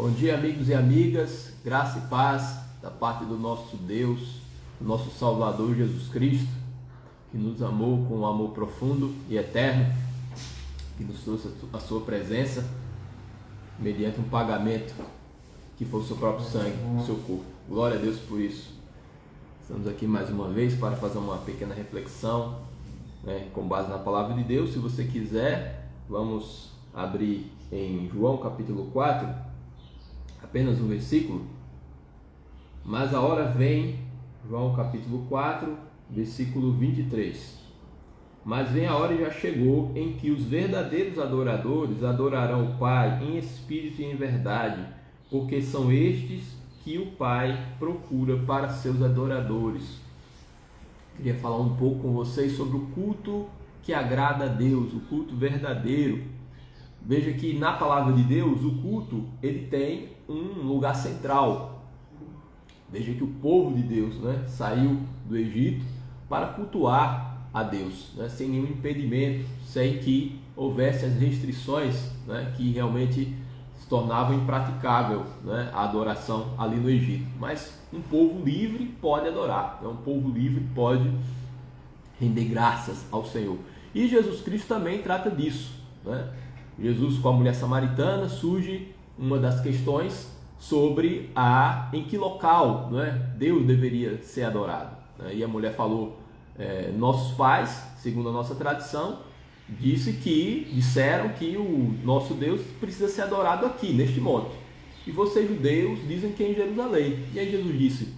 Bom dia, amigos e amigas, graça e paz da parte do nosso Deus, nosso Salvador Jesus Cristo, que nos amou com um amor profundo e eterno, que nos trouxe a sua presença mediante um pagamento que foi o seu próprio sangue, o seu corpo. Glória a Deus por isso. Estamos aqui mais uma vez para fazer uma pequena reflexão, com base na palavra de Deus. Se você quiser, vamos abrir em João capítulo 4, apenas um versículo. Mas a hora vem, João capítulo 4, versículo 23. Mas vem a hora e já chegou em que os verdadeiros adoradores adorarão o Pai em espírito e em verdade, porque são estes que o Pai procura para seus adoradores. Queria falar um pouco com vocês sobre o culto que agrada a Deus, o culto verdadeiro. Veja que na palavra de Deus, o culto ele tem um lugar central. Veja que o povo de Deus saiu do Egito para cultuar a Deus, sem nenhum impedimento, sem que houvesse as restrições que realmente se tornavam impraticável a adoração ali no Egito. Mas um povo livre pode adorar, um povo livre pode render graças ao Senhor. E Jesus Cristo também trata disso. Jesus, com a mulher samaritana, surge uma das questões sobre em que local Deus deveria ser adorado. E a mulher falou, nossos pais, segundo a nossa tradição, disseram que o nosso Deus precisa ser adorado aqui, neste monte. E vocês, judeus, dizem que é em Jerusalém. E aí Jesus disse,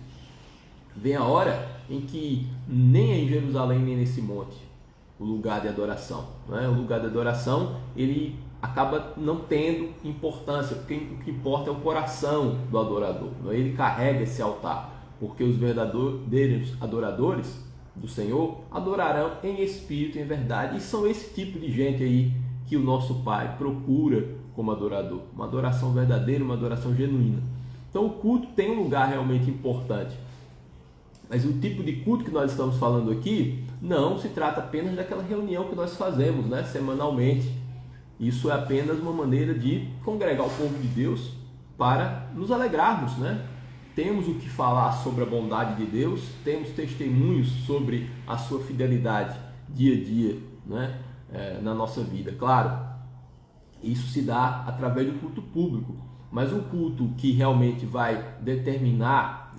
vem a hora em que nem é em Jerusalém, nem nesse monte o lugar de adoração. O lugar de adoração, ele acaba não tendo importância, porque o que importa é o coração do adorador. Ele carrega esse altar, porque os verdadeiros adoradores do Senhor adorarão em espírito e em verdade, e são esse tipo de gente aí que o nosso Pai procura como adorador, uma adoração verdadeira, uma adoração genuína. Então o culto tem um lugar realmente importante, mas o tipo de culto que nós estamos falando aqui não se trata apenas daquela reunião que nós fazemos semanalmente. Isso é apenas uma maneira de congregar o povo de Deus para nos alegrarmos, Temos o que falar sobre a bondade de Deus, temos testemunhos sobre a sua fidelidade dia a dia, na nossa vida. Claro, isso se dá através do culto público, mas um culto que realmente vai determinar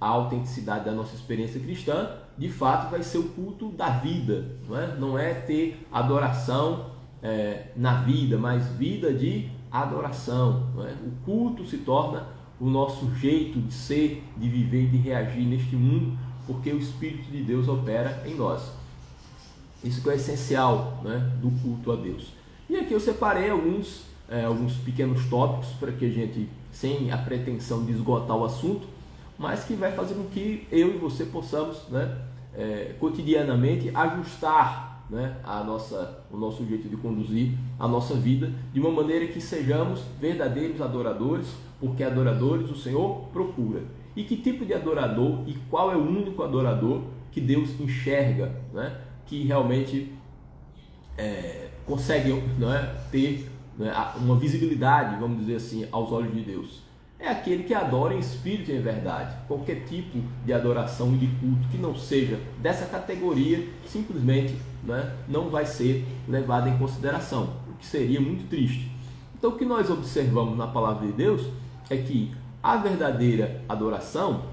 a autenticidade da nossa experiência cristã, de fato vai ser o culto da vida, não é ter adoração na vida, mas vida de adoração. O culto se torna o nosso jeito de ser, de viver e de reagir neste mundo, porque o Espírito de Deus opera em nós. Isso que é essencial do culto a Deus. E aqui eu separei alguns pequenos tópicos para que a gente, sem a pretensão de esgotar o assunto, mas que vai fazer com que eu e você possamos cotidianamente ajustar o nosso jeito de conduzir a nossa vida, de uma maneira que sejamos verdadeiros adoradores, porque adoradores o Senhor procura. E que tipo de adorador e qual é o único adorador que Deus enxerga, que realmente consegue ter uma visibilidade, vamos dizer assim, aos olhos de Deus? É aquele que adora em espírito e em verdade. Qualquer tipo de adoração e de culto que não seja dessa categoria, simplesmente não vai ser levado em consideração, o que seria muito triste. Então o que nós observamos na palavra de Deus é que a verdadeira adoração,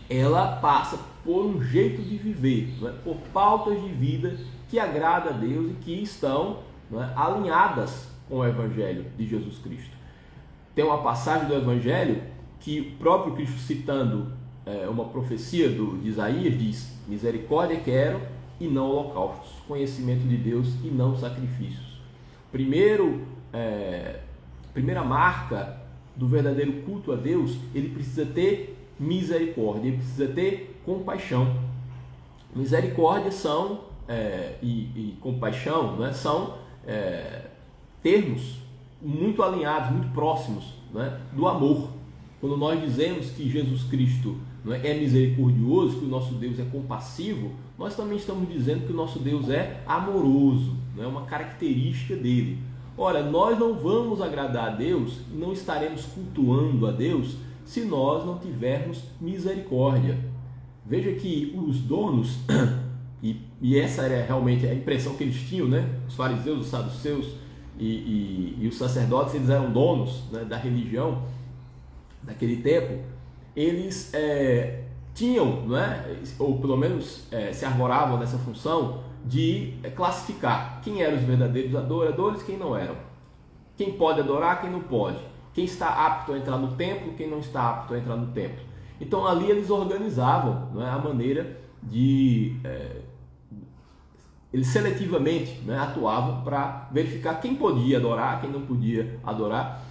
ela passa por um jeito de viver, por pautas de vida que agrada a Deus e que estão alinhadas com o Evangelho de Jesus Cristo. Tem uma passagem do Evangelho que o próprio Cristo, citando uma profecia de Isaías, diz: misericórdia quero e não holocaustos, conhecimento de Deus e não sacrifícios. Primeira marca do verdadeiro culto a Deus, ele precisa ter misericórdia, ele precisa ter compaixão. Misericórdia e compaixão são termos muito alinhados, muito próximos do amor. Quando nós dizemos que Jesus Cristo é misericordioso, que o nosso Deus é compassivo, nós também estamos dizendo que o nosso Deus é amoroso, é uma característica dele. Ora, nós não vamos agradar a Deus e não estaremos cultuando a Deus se nós não tivermos misericórdia. Veja que os donos, e essa era realmente a impressão que eles tinham, né? Os fariseus, os saduceus e os sacerdotes, eles eram donos, né, da religião daquele tempo. Eles tinham, não é? Ou pelo menos se arvoravam nessa função de classificar quem eram os verdadeiros adoradores, quem não eram, quem pode adorar, quem não pode, quem está apto a entrar no templo, quem não está apto a entrar no templo. Então ali eles organizavam, não é, a maneira de eles seletivamente, né, atuavam para verificar quem podia adorar, quem não podia adorar.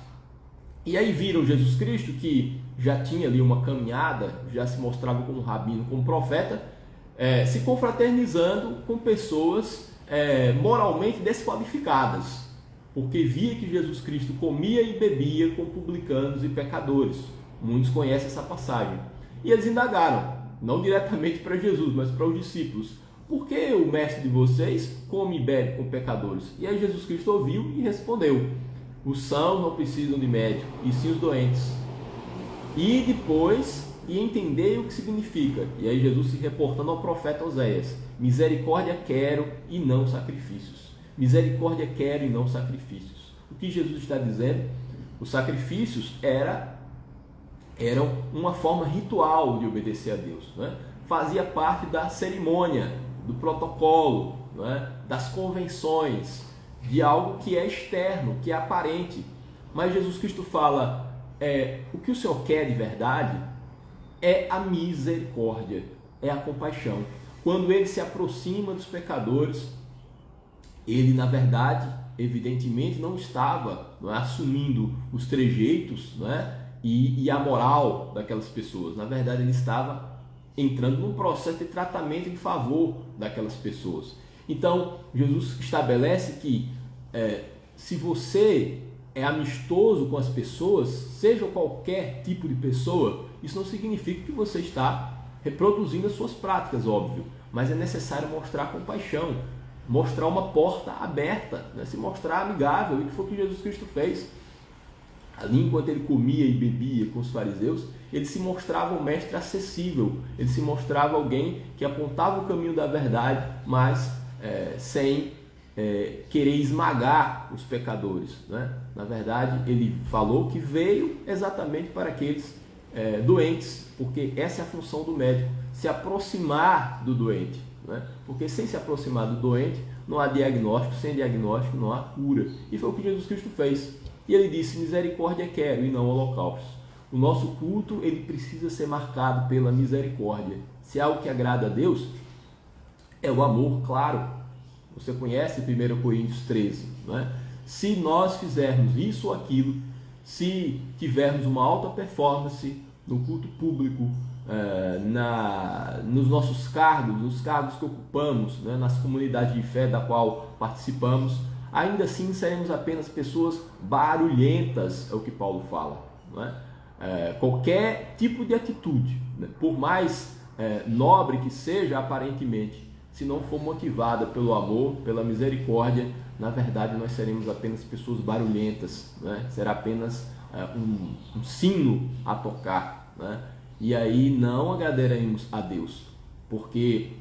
E aí viram Jesus Cristo, que já tinha ali uma caminhada, já se mostrava como rabino, como profeta, se confraternizando com pessoas moralmente desqualificadas, porque via que Jesus Cristo comia e bebia com publicanos e pecadores. Muitos conhecem essa passagem. E eles indagaram, não diretamente para Jesus, mas para os discípulos: por que o mestre de vocês come e bebe com pecadores? E aí Jesus Cristo ouviu e respondeu: os sãos não precisam de médico, e sim os doentes. E depois, entendei o que significa. E aí Jesus se reportando ao profeta Oséias: misericórdia quero e não sacrifícios. Misericórdia quero e não sacrifícios. O que Jesus está dizendo? Os sacrifícios eram uma forma ritual de obedecer a Deus, né? Fazia parte da cerimônia, do protocolo, né? Das convenções, de algo que é externo, que é aparente. Mas Jesus Cristo fala, o que o Senhor quer de verdade é a misericórdia, é a compaixão. Quando ele se aproxima dos pecadores, ele, na verdade, evidentemente não estava, não é, assumindo os trejeitos, não é, e a moral daquelas pessoas. Na verdade, ele estava entrando num processo de tratamento em favor daquelas pessoas. Então, Jesus estabelece que se você é amistoso com as pessoas, seja qualquer tipo de pessoa, isso não significa que você está reproduzindo as suas práticas, óbvio, mas é necessário mostrar compaixão, mostrar uma porta aberta, né? Se mostrar amigável, e que foi o que Jesus Cristo fez. Ali, enquanto ele comia e bebia com os fariseus, ele se mostrava um mestre acessível, ele se mostrava alguém que apontava o caminho da verdade, mas sem querer esmagar os pecadores, né? Na verdade, ele falou que veio exatamente para aqueles doentes, porque essa é a função do médico, se aproximar do doente, né? Porque sem se aproximar do doente, não há diagnóstico, sem diagnóstico não há cura. E foi o que Jesus Cristo fez. E ele disse: misericórdia quero e não holocaustos. O nosso culto, ele precisa ser marcado pela misericórdia. Se é algo que agrada a Deus, é o amor, claro. Você conhece 1 Coríntios 13, não é? Se nós fizermos isso ou aquilo, se tivermos uma alta performance no culto público, nos nossos cargos, nos cargos que ocupamos, né, nas comunidades de fé da qual participamos, ainda assim seremos apenas pessoas barulhentas, é o que Paulo fala, não é? Qualquer tipo de atitude, né, por mais nobre que seja aparentemente, se não for motivada pelo amor, pela misericórdia, na verdade nós seremos apenas pessoas barulhentas, né? Será apenas um sino a tocar, né? E aí não agradaremos a Deus, porque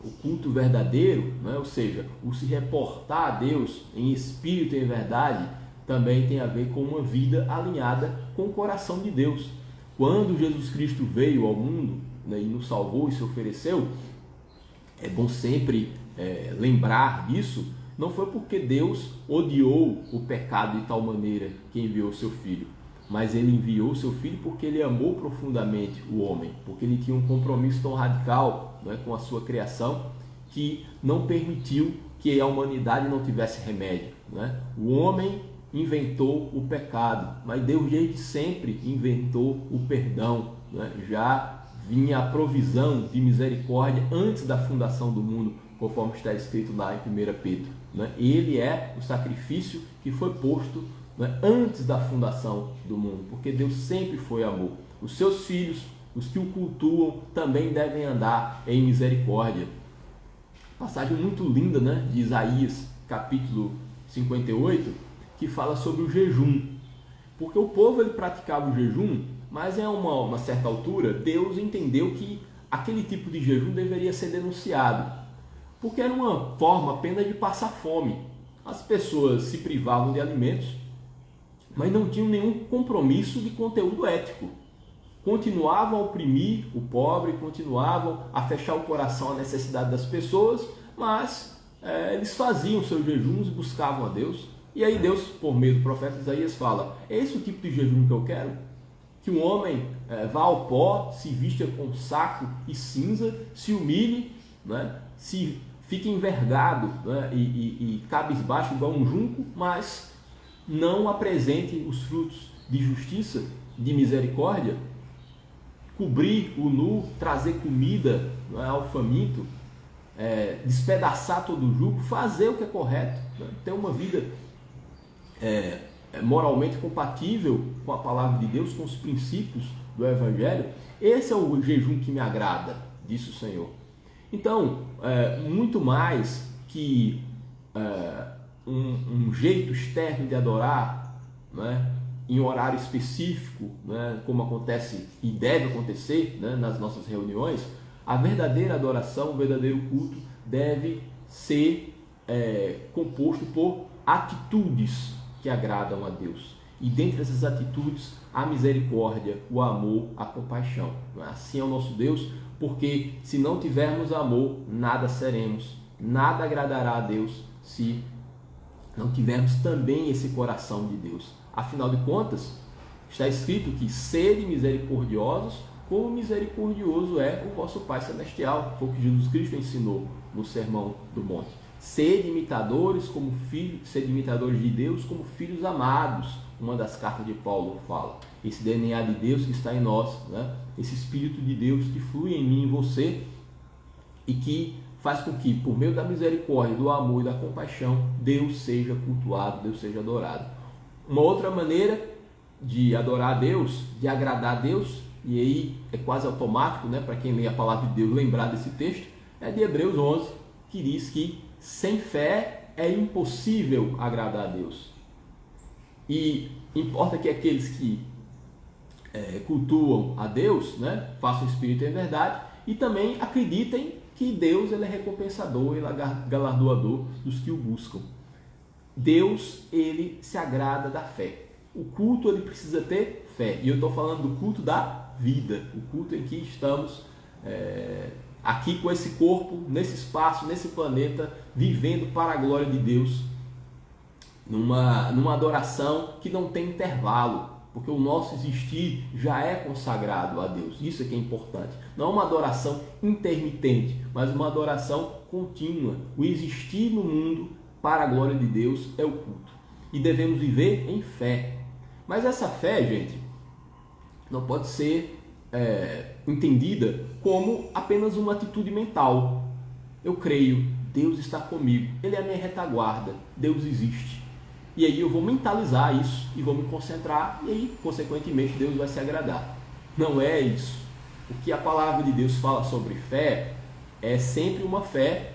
o culto verdadeiro, né? Ou seja, o se reportar a Deus em espírito e em verdade, também tem a ver com uma vida alinhada com o coração de Deus. Quando Jesus Cristo veio ao mundo, né, e nos salvou e se ofereceu, é bom sempre lembrar disso. Não foi porque Deus odiou o pecado de tal maneira que enviou seu Filho, mas ele enviou seu Filho porque ele amou profundamente o homem, porque ele tinha um compromisso tão radical, né, com a sua criação, que não permitiu que a humanidade não tivesse remédio, né? O homem inventou o pecado, mas Deus desde sempre inventou o perdão, né? Já vinha a provisão de misericórdia antes da fundação do mundo, conforme está escrito lá em 1 Pedro, né? Ele é o sacrifício que foi posto, né, antes da fundação do mundo, porque Deus sempre foi amor. Os seus filhos, os que o cultuam, também devem andar em misericórdia. Passagem muito linda, né, de Isaías, capítulo 58, que fala sobre o jejum. Porque o povo ele praticava o jejum, mas a uma certa altura Deus entendeu que aquele tipo de jejum deveria ser denunciado, porque era uma forma apenas de passar fome. As pessoas se privavam de alimentos, mas não tinham nenhum compromisso de conteúdo ético. Continuavam a oprimir o pobre, continuavam a fechar o coração à necessidade das pessoas, mas eles faziam seus jejuns e buscavam a Deus. E aí Deus, por meio do profeta Isaías, fala: é esse o tipo de jejum que eu quero? Que um homem vá ao pó, se vista com saco e cinza, se humilhe, né? Se fique envergado, né? e cabisbaixo igual um junco, mas não apresente os frutos de justiça, de misericórdia, cobrir o nu, trazer comida, né, ao faminto, despedaçar todo o jugo, fazer o que é correto, né? Ter uma vida moralmente compatível com a palavra de Deus, com os princípios do Evangelho. Esse é o jejum que me agrada, disse o Senhor. Então, muito mais que um jeito externo de adorar, né, em horário específico, né, como acontece e deve acontecer, né, nas nossas reuniões, a verdadeira adoração, o verdadeiro culto deve ser composto por atitudes que agradam a Deus. E dentre essas atitudes, a misericórdia, o amor, a compaixão. Assim é o nosso Deus, porque se não tivermos amor, nada seremos, nada agradará a Deus se não tivermos também esse coração de Deus. Afinal de contas, está escrito que sede misericordiosos, como misericordioso é o vosso Pai Celestial. Foi o que Jesus Cristo ensinou no Sermão do Monte. Sede imitadores como filhos, sede imitadores de Deus como filhos amados. Uma das cartas de Paulo fala. Esse DNA de Deus que está em nós, né? Esse Espírito de Deus que flui em mim e em você, e que faz com que, por meio da misericórdia, do amor e da compaixão, Deus seja cultuado, Deus seja adorado. Uma outra maneira de adorar a Deus, de agradar a Deus, e aí é quase automático, né, para quem lê a palavra de Deus lembrar desse texto, é de Hebreus 11, que diz que sem fé é impossível agradar a Deus. E importa que aqueles que cultuam a Deus, né, façam espírito em verdade, e também acreditem que Deus ele é recompensador, ele é galardoador dos que o buscam. Deus ele se agrada da fé. O culto ele precisa ter fé. E eu estou falando do culto da vida, o culto em que estamos aqui com esse corpo, nesse espaço, nesse planeta, vivendo para a glória de Deus, numa adoração que não tem intervalo, porque o nosso existir já é consagrado a Deus. Isso é que é importante. Não uma adoração intermitente, mas uma adoração contínua. O existir no mundo para a glória de Deus é o culto. E devemos viver em fé. Mas essa fé, gente, não pode ser entendida como apenas uma atitude mental. Eu creio, Deus está comigo, Ele é a minha retaguarda, Deus existe. E aí eu vou mentalizar isso e vou me concentrar, e aí, consequentemente, Deus vai se agradar. Não é isso. O que a palavra de Deus fala sobre fé é sempre uma fé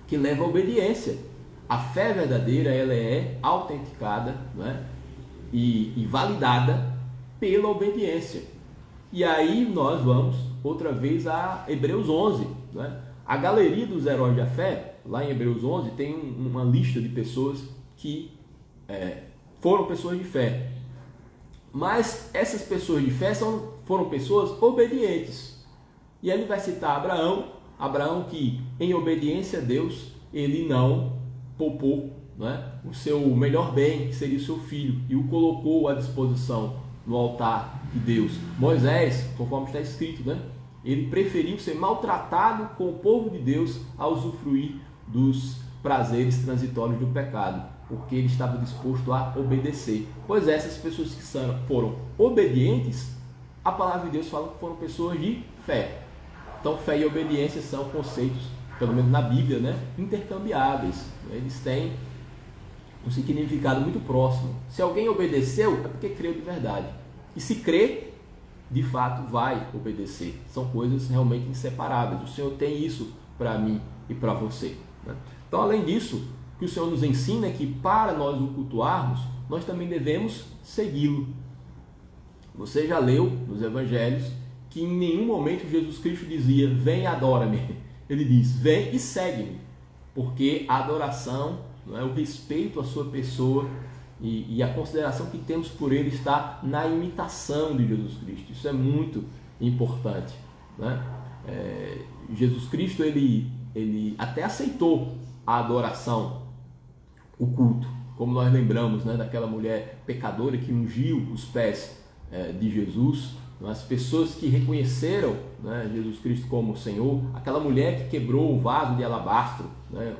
que leva à obediência. A fé verdadeira ela é autenticada, né, e validada pela obediência. E aí nós vamos outra vez a Hebreus 11. Né? A galeria dos heróis da fé, lá em Hebreus 11, tem uma lista de pessoas que foram pessoas de fé. Mas essas pessoas de fé foram pessoas obedientes. E ele vai citar Abraão que em obediência a Deus, ele não poupou, né, o seu melhor bem, que seria o seu filho, e o colocou à disposição no altar de Deus. Moisés, conforme está escrito, né, ele preferiu ser maltratado com o povo de Deus a usufruir dos prazeres transitórios do pecado, porque ele estava disposto a obedecer. Pois essas pessoas que foram obedientes, a palavra de Deus fala que foram pessoas de fé. Então fé e obediência são conceitos, pelo menos na Bíblia, né, intercambiáveis. Eles têm um significado muito próximo. Se alguém obedeceu, é porque creu de verdade. E se crê, de fato vai obedecer. São coisas realmente inseparáveis. O Senhor tem isso para mim e para você. Né? Então, além disso, O que o Senhor nos ensina é que para nós o cultuarmos, nós também devemos segui-lo. Você já leu nos evangelhos que em nenhum momento Jesus Cristo dizia, vem e adora-me. Ele diz, vem e segue-me. Porque a adoração, não é, o respeito à sua pessoa e a consideração que temos por ele está na imitação de Jesus Cristo. Isso é muito importante, né? Jesus Cristo ele até aceitou a adoração, o culto, como nós lembramos, né, daquela mulher pecadora que ungiu os pés de Jesus, as pessoas que reconheceram, né, Jesus Cristo como Senhor, aquela mulher que quebrou o vaso de alabastro, né,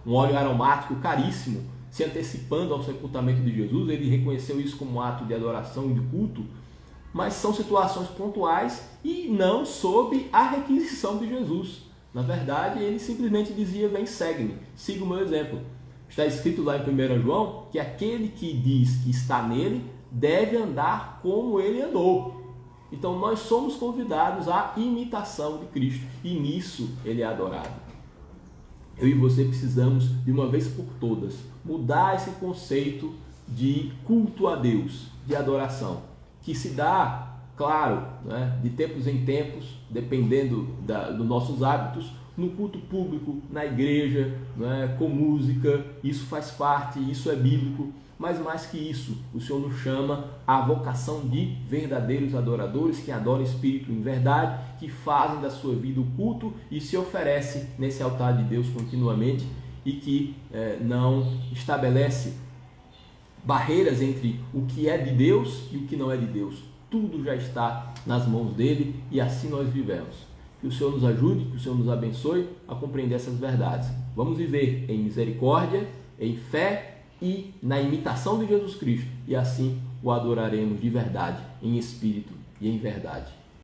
um óleo aromático caríssimo, se antecipando ao sepultamento de Jesus. Ele reconheceu isso como um ato de adoração e de culto, mas são situações pontuais e não sob a requisição de Jesus. Na verdade, ele simplesmente dizia, vem, segue-me, siga o meu exemplo. Está escrito lá em 1 João que aquele que diz que está nele deve andar como ele andou. Então nós somos convidados à imitação de Cristo e nisso ele é adorado. Eu e você precisamos, de uma vez por todas, mudar esse conceito de culto a Deus, de adoração, que se dá, claro, né, de tempos em tempos, dependendo dos nossos hábitos, no culto público, na igreja, né, com música. Isso faz parte, isso é bíblico. Mas mais que isso, o Senhor nos chama à vocação de verdadeiros adoradores que adoram o Espírito em verdade, que fazem da sua vida o culto e se oferecem nesse altar de Deus continuamente e que não estabelece barreiras entre o que é de Deus e o que não é de Deus. Tudo já está nas mãos dele e assim nós vivemos. Que o Senhor nos ajude, que o Senhor nos abençoe a compreender essas verdades. Vamos viver em misericórdia, em fé e na imitação de Jesus Cristo, e assim o adoraremos de verdade, em espírito e em verdade.